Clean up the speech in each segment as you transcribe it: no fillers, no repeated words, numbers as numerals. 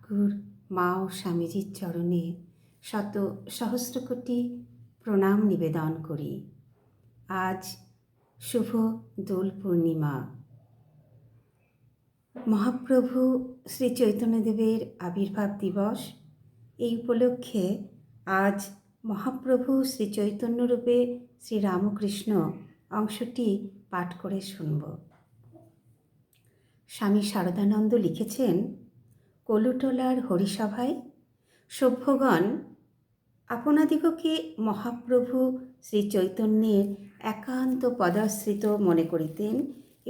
ঠাকুর মা ও স্বামীজির চরণে শত সহস্র কোটি প্রণাম নিবেদন করি। আজ শুভ দোল পূর্ণিমা। মহাপ্রভু শ্রী চৈতন্যদেবের আবির্ভাব দিবস। এই উপলক্ষে আজ মহাপ্রভু শ্রী চৈতন্যরূপে শ্রী রামকৃষ্ণ অংশটি পাঠ করে শুনব। স্বামী শারদানন্দ লিখেছেন, কলুটোলার হরিসভায় সভ্যগণ আপনাদিগকে মহাপ্রভু শ্রী চৈতন্যের একান্ত পদাশ্রিত মনে করিতেন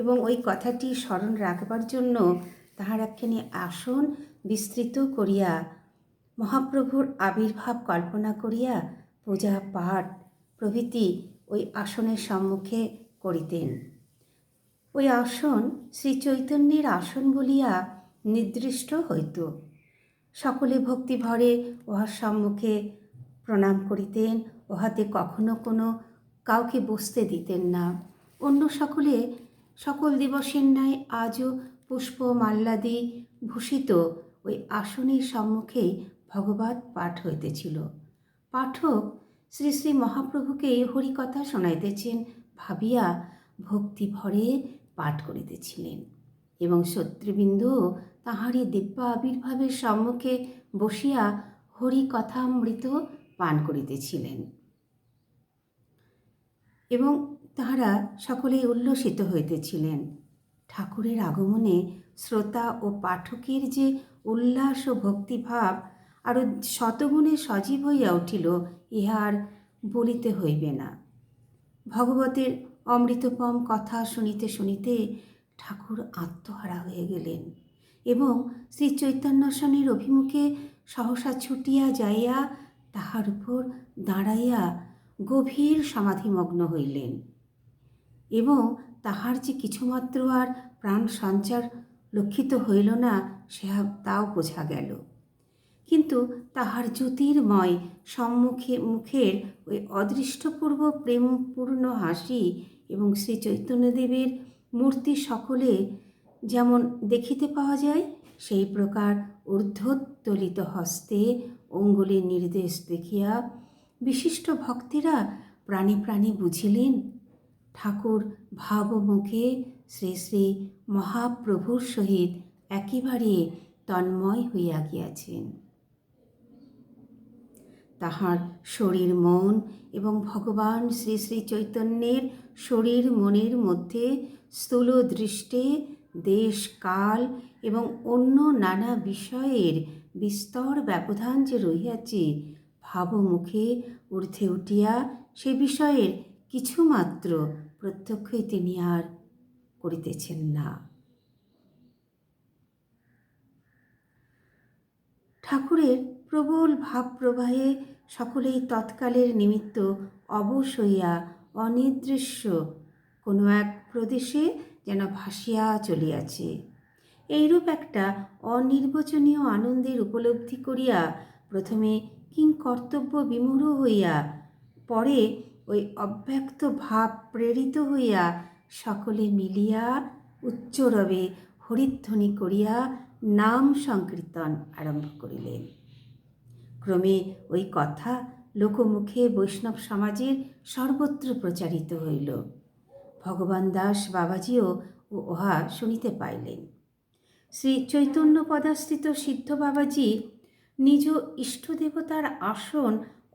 এবং ওই কথাটি স্মরণ রাখবার জন্য তাহার একখানি আসন বিস্তৃত করিয়া মহাপ্রভুর আবির্ভাব কল্পনা করিয়া পূজা পাঠ প্রভৃতি ওই আসনের সম্মুখে করিতেন। ওই আসন শ্রী চৈতন্যের আসন বলিয়া নির্দিষ্ট হইত। সকলে ভক্তিভরে উহার সম্মুখে প্রণাম করিতেন। উহাতে কখনো কোনো কাউকে বসতে দিতেন না। অন্য সকল দিবসের ন্যায় আজও পুষ্প মাল্যাদি ভূষিত ওই আসনের সম্মুখেই ভগবৎ পাঠ হইতেছিল। পাঠক শ্রী শ্রী মহাপ্রভুকে হরিকথা শোনাইতেছেন ভাবিয়া ভক্তিভরে পাঠ করিতেছিলেন এবং শত্রুবৃন্দ তাহারই দিব্য আবির্ভাবের সম্মুখে বসিয়া হরিকথামৃত পান করিতেছিলেন এবং তাহারা সকলেই উল্লসিত হইতেছিলেন। ঠাকুরের আগমনে শ্রোতা ও পাঠকের যে উল্লাস ও ভক্তিভাব আরও শতগুণে সজীব হইয়া উঠিল, ইহার বলিতে হইবে না। ভগবতের অমৃতপম কথা শুনিতে শুনিতে ঠাকুর আত্মহারা হয়ে গেলেন এবং শ্রী চৈতন্যসনের অভিমুখে সহসা ছুটিয়া যাইয়া তাহার উপর দাঁড়াইয়া গভীর সমাধিমগ্ন হইলেন এবং তাহার যে কিছুমাত্র আর প্রাণ সঞ্চার লক্ষিত হইল না, তাও বোঝা গেল। কিন্তু তাহার জ্যোতির্ময় মুখের ওই অদৃষ্টপূর্ব প্রেমপূর্ণ হাসি এবং শ্রী চৈতন্যদেবের মূর্তি সকলে যেমন দেখিতে পাওয়া যায়, সেই প্রকার ঊর্ধ্বোত্তোলিত হস্তে অঙ্গুলির নির্দেশ দেখিয়া বিশিষ্ট ভক্তেরা প্রাণে প্রাণে বুঝিলেন ঠাকুর ভাবমুখে শ্রী শ্রী মহাপ্রভুর সহিত একেবারে তন্ময় হইয়া গিয়াছেন। তাহার শরীর মন এবং ভগবান শ্রী শ্রী চৈতন্যের শরীর মনের মধ্যে স্থূল দৃষ্টে দেশ কাল এবং অন্য নানা বিষয়ের বিস্তর ব্যবধান যে রহিয়াছে, ভাবমুখে ঊর্ধ্বে উঠিয়া সে বিষয়ের কিছুমাত্র প্রত্যক্ষই তিনি আর করিতেছেন না। ঠাকুরের প্রবল ভাবপ্রবাহে সকলেই তৎকালের নিমিত্ত অবশ হইয়া অনির্দৃশ্য কোনো এক প্রদেশে যেন ভাসিয়া চলিয়াছে। এইরূপ একটা অনির্বচনীয় আনন্দের উপলব্ধি করিয়া প্রথমে কিংকর্তব্য বিমূঢ় হইয়া পরে ওই অব্যক্ত ভাব প্রেরিত হইয়া সকলে মিলিয়া উচ্চরবে হরিধ্বনি করিয়া নাম সংকীর্তন আরম্ভ করিলেন। ক্রমে ওই কথা লোকমুখে বৈষ্ণব সমাজের সর্বত্র প্রচারিত হইল। ভগবান দাস বাবাজিও উহা শুনিতে পাইলেন। শ্রী চৈতন্য পদাশ্রিত সিদ্ধ বাবাজি নিজ ইষ্টদেবতার আসন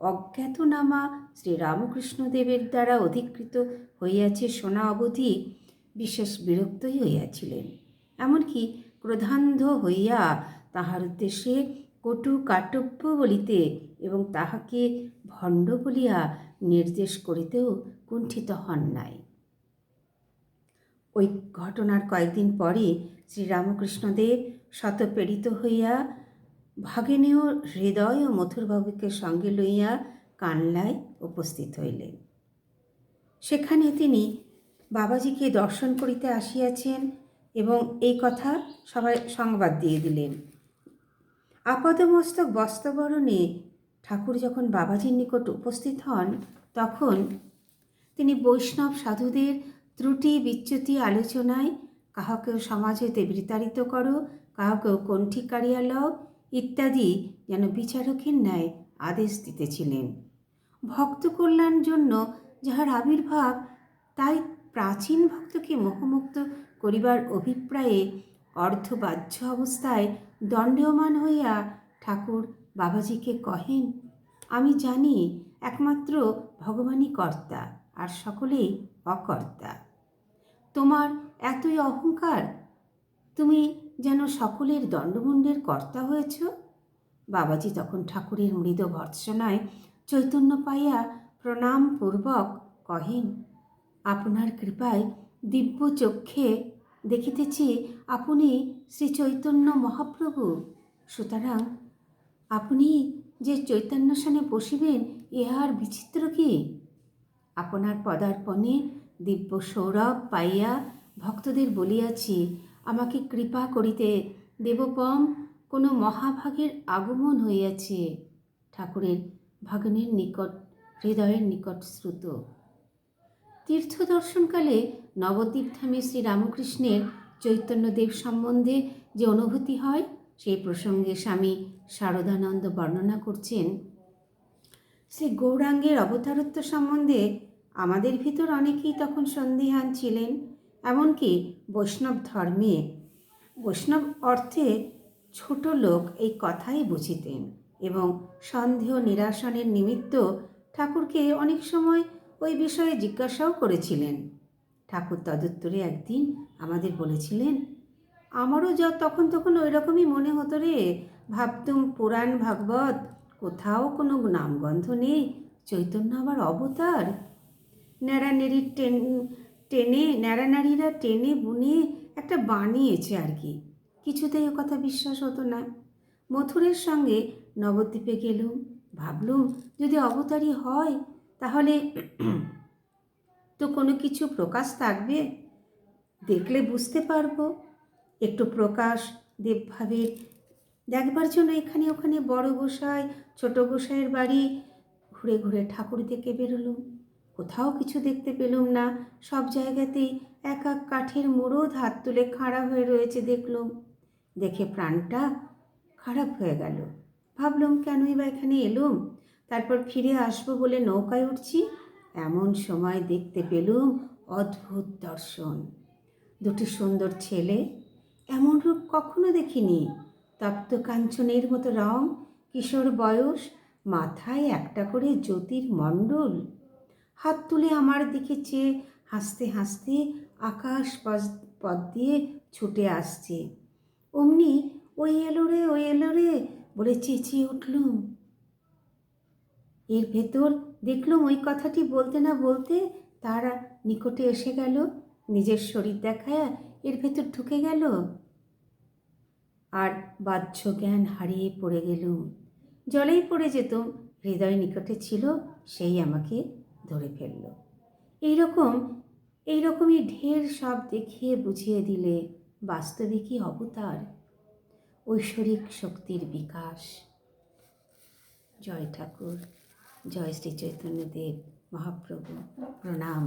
অজ্ঞাতনামা শ্রী রামকৃষ্ণদেবের দ্বারা অধিকৃত হইয়াছে শোনা অবধি বিশেষ বিরক্তই হইয়াছিলেন। এমনকি ক্রোধান্ধ হইয়া তাহার উদ্দেশ্যে কটু কাটব্য বলিতে এবং তাহাকে ভণ্ড বলিয়া নির্দেশ করিতেও কুণ্ঠিত হন নাই। ওই ঘটনার কয়েকদিন পরে শ্রীরামকৃষ্ণদেব শতপ্রেরিত হইয়া ভাগিনেয় হৃদয় ও মথুরবাবুকে সঙ্গে লইয়া কানলায় উপস্থিত হইলেন। সেখানে তিনি বাবাজিকে দর্শন করিতে আসিয়াছেন এবং এই কথা সবাই সংবাদ দিয়ে দিলেন। আপাদমস্তক বস্ত্রবরণে ঠাকুর যখন বাবাজির নিকট উপস্থিত হন, তখন তিনি বৈষ্ণব সাধুদের ত্রুটি বিচ্যুতি আলোচনায় কাহাকেও সমাজ হইতে বিতাড়িত করো, কাহাকেও কণ্ঠী কাড়িয়া লও, ইত্যাদি যেন বিচারকের ন্যায় আদেশ দিতেছিলেন। ভক্ত কল্যাণ জন্য যাহার আবির্ভাব, তাই প্রাচীন ভক্তকে মোহমুক্ত করিবার অভিপ্রায়ে অর্ধবাহ্য অবস্থায় দণ্ডায়মান হইয়া ঠাকুর বাবাজিকে কহেন, আমি জানি একমাত্র ভগবানই কর্তা, আর সকলেই অকর্তা। তোমার এতই অহংকার, তুমি যেন সকলের দণ্ডমুণ্ডের কর্তা হয়েছ। বাবাজি তখন ঠাকুরের মৃদু ভর্ৎসনায় চৈতন্য পাইয়া প্রণামপূর্বক কহেন, আপনার কৃপায় দিব্য চক্ষে দেখিতেছি আপনি শ্রী চৈতন্য মহাপ্রভু। সুতরাং আপনি যে চৈতন্যস্থানে বসিবেন, ইহার বিচিত্র কি? আপনার পদার্পণে দিব্য সৌরভ পাইয়া ভক্তদের বলিয়াছি, আমাকে কৃপা করিতে দেবপম কোনো মহাভাগের আগমন হইয়াছে। ঠাকুরের ভাগ্নের নিকট, হৃদয়ের নিকট শ্রুত। তীর্থ দর্শনকালে নবদ্বীপধামে শ্রীরামকৃষ্ণের চৈতন্যদেব সম্বন্ধে যে অনুভূতি হয়, সেই প্রসঙ্গে স্বামী শারদানন্দ বর্ণনা করছেন, শ্রী গৌরাঙ্গের অবতারত্ব সম্বন্ধে আমাদের ভিতর অনেকেই তখন সন্দিহান ছিলেন। এমনকি বৈষ্ণব ধর্মে, বৈষ্ণব অর্থে ছোট লোক এই কথাই বুঝিতেন এবং সন্দেহ নিরাসনের নিমিত্ত ঠাকুরকে অনেক সময় ওই বিষয়ে জিজ্ঞাসাও করেছিলেন। ঠাকুর তদুত্তরে একদিন আমাদের বলেছিলেন, আমারও তখন ওই রকমই মনে হতো রে, ভাবতুম পুরাণ ভাগবত কোথাও কোনো নামগন্ধ নেই, চৈতন্য আবার অবতার। ন্যাড়ানাড়িরা টেনে বুনে একটা বানিয়েছে আর কি। কিছুতেই ও কথা বিশ্বাস হতো না। মথুরের সঙ্গে নবদ্বীপে গেলুম, ভাবলুম যদি অবতারই হয় তাহলে তো কোনো কিছু প্রকাশ থাকবে, দেখলে বুঝতে পারবো। একটু প্রকাশ দেবভাবের দেখবার জন্য এখানে ওখানে বড় গোসাই ছোট গোসাইয়ের বাড়ি ঘুরে ঘুরে ঠাকুর দেখে বেরোলুম। কোথাও কিছু দেখতে পেলুম না। সব জায়গাতেই এক এক কাঠের মুড়োদ হাত তুলে খাড়া হয়ে রয়েছে দেখলুম। দেখে প্রাণটা খারাপ হয়ে গেল। ভাবলুম কেনই বা এখানে এলুম। তারপর ফিরে আসবো বলে নৌকায় উঠছি, এমন সময় দেখতে পেলুম অদ্ভুত দর্শন। দুটি সুন্দর ছেলে, এমন রূপ কখনো দেখিনি। তপ্ত কাঞ্চনের মতো রং, কিশোর বয়স, মাথায় একটা করে জ্যোতির মণ্ডল, হাত তুলে আমার দিকে চেয়ে হাসতে হাসতে আকাশ পথ দিয়ে ছুটে আসছে। অমনি ওই এলো রে বলে চেঁচিয়ে উঠলুম। এর ভেতর দেখলুম ওই কথাটি বলতে না বলতে তারা নিকটে এসে গেল, নিজের শরীর দেখায় এর ভেতর ঢুকে গেল, আর বাহ্য জ্ঞান হারিয়ে পড়ে গেলুম। জলেই পড়ে যেতুম, হৃদয় নিকটে ছিল, সেই আমাকে ধরে ফেলল। এইরকমই ঢের সব দেখিয়ে বুঝিয়ে দিলে বাস্তবিকই অবতার, ঐশ্বরিক শক্তির বিকাশ। জয় ঠাকুর, জয় শ্রী চৈতন্যদেব মহাপ্রভু, প্রণাম।